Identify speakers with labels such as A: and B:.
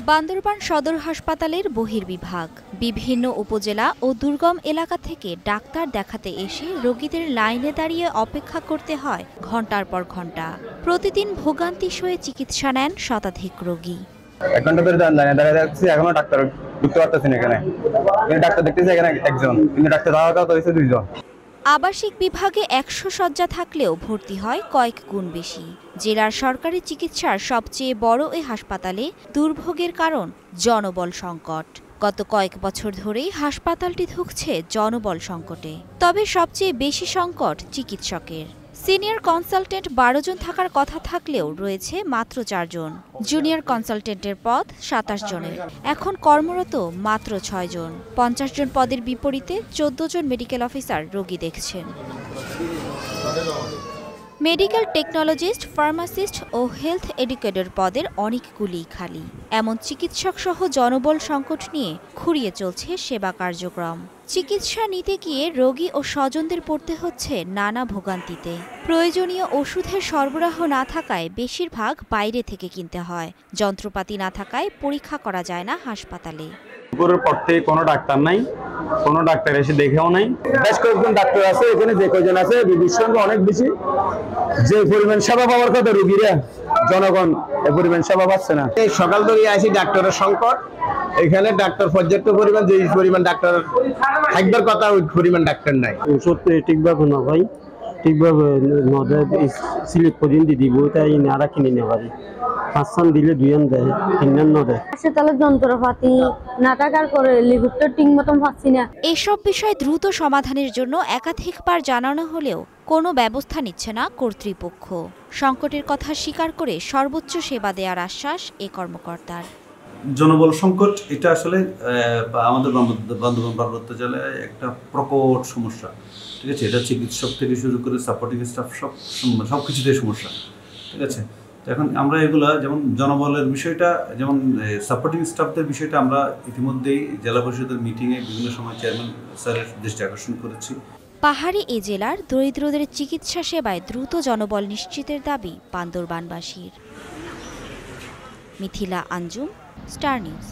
A: বান্দরবান সদর হাসপাতালের বহির্বিভাগ বিভিন্ন উপজেলা ও দুর্গম এলাকা থেকে ডাক্তার দেখাতে এসে রোগীদের লাইনে দাঁড়িয়ে অপেক্ষা করতে হয় ঘন্টার পর ঘন্টা। প্রতিদিন ভোগান্তি সয়ে চিকিৎসা নেন শতাধিক রোগী।
B: এক ঘন্টা ধরে লাইনে দাঁড়িয়ে থাকছি, এখনো ডাক্তার ঢুকতে পারতেছি না। এখানে ডাক্তার দেখতেছি এখানে একজন, কিন্তু ডাক্তার দাওয়া তো হয়েছে দুইজন।
A: আবাসিক বিভাগে ১০০ শয্যা থাকলেও ভর্তি হয় কয়েক গুণ বেশি। জেলার সরকারি চিকিৎসার সবচেয়ে বড় এই হাসপাতালে দুর্ভোগের কারণ জনবল সংকট। গত কয়েক বছর ধরেই হাসপাতালটি ধুঁকছে জনবল সংকটে। তবে সবচেয়ে বেশি সংকট চিকিৎসকের। সিনিয়র কনসালটেন্ট ১২ জন থাকার কথা থাকলেও রয়েছে মাত্র ৪ জন। জুনিয়র কনসালটেন্টের পদ ২৭ জনের, এখন কর্মরত মাত্র ৬ জন। ৫০ জন পদের বিপরীতে ১৪ জন মেডিকেল অফিসার রোগী দেখছেন। মেডিকেল টেকনোলজিস্ট, ফার্মাসিস্ট ও হেলথ এডুকেটর পদের অনেকগুলিই খালি। এমন চিকিৎসক সহ জনবল সংকট নিয়ে খুঁড়িয়ে চলছে সেবা কার্যক্রম। চিকিৎসা নিতে গিয়ে রোগী ও স্বজনদের পড়তে হচ্ছে নানা ভোগান্তিতে। প্রয়োজনীয় ওষুধের সরবরাহ না থাকায় বেশিরভাগ বাইরে থেকে কিনতে হয়। যন্ত্রপাতি না থাকায় পরীক্ষা করা যায় না হাসপাতালে।
B: দুপুরের পর থেকে কোনো ডাক্তার নাই, কোনো ডাক্তার এসে দেখেও নাই। বেশ কয়েকজন ডাক্তার আছে এখানে, যে কয়জন আছে রোগীর সঙ্গে অনেক বেশি। যে পরিমাণ সেবা পাওয়ার কথা রোগীরা, জনগণ এ পরিমাণ সেবা পাচ্ছে না। এই সকাল থেকে আসি ডাক্তারের সংকট। এখানে ডাক্তার পর্যাপ্ত পরিমাণ, যে পরিমাণ ডাক্তার থাকবার কথা ওই পরিমাণ ডাক্তার নাই।
C: ওষুধ ঠিকভাবে না ভাই, ঠিকভাবে সিলেক্ট করে দিব, তাই নারা কিনে নিতে পারি। ৫ দিলে ২ দেয়, ৩ দেয়।
D: হাসপাতালের যন্ত্রপাতি না থাকার পরে লিকুইডটা ঠিক মতন পাচ্ছি না।
A: এসব বিষয় দ্রুত সমাধানের জন্য একাধিকবার জানানো হলেও কোনো ব্যবস্থা নিচ্ছে না কর্তৃপক্ষ। সংকটের কথা স্বীকার করে সর্বোচ্চ সেবা দেওয়ার আশ্বাস এ কর্মকর্তার।
E: জনবল সংকট এটা আসলে আমাদের বান্দরবান পার্বত্য জেলায় একটা প্রকট সমস্যা। ঠিক আছে, এটা চিকিৎসক থেকে শুরু করে সাপোর্টিং স্টাফ সব কিছুতেই সমস্যা। ঠিক আছে, এখন আমরা এগুলা যেমন জনবলের বিষয়টা, যেমন সাপোর্টিং স্টাফদের বিষয়টা আমরা ইতিমধ্যেই জেলা পরিষদের মিটিংয়ে বিভিন্ন সময় চেয়ারম্যান স্যারের দৃষ্টি আকর্ষণ করেছি।
A: পাহাড়ি এ জেলার দরিদ্রদের চিকিৎসা সেবায় দ্রুত জনবল নিশ্চিতের দাবি বান্দরবানবাসীর। Mithila Anjum, Star news.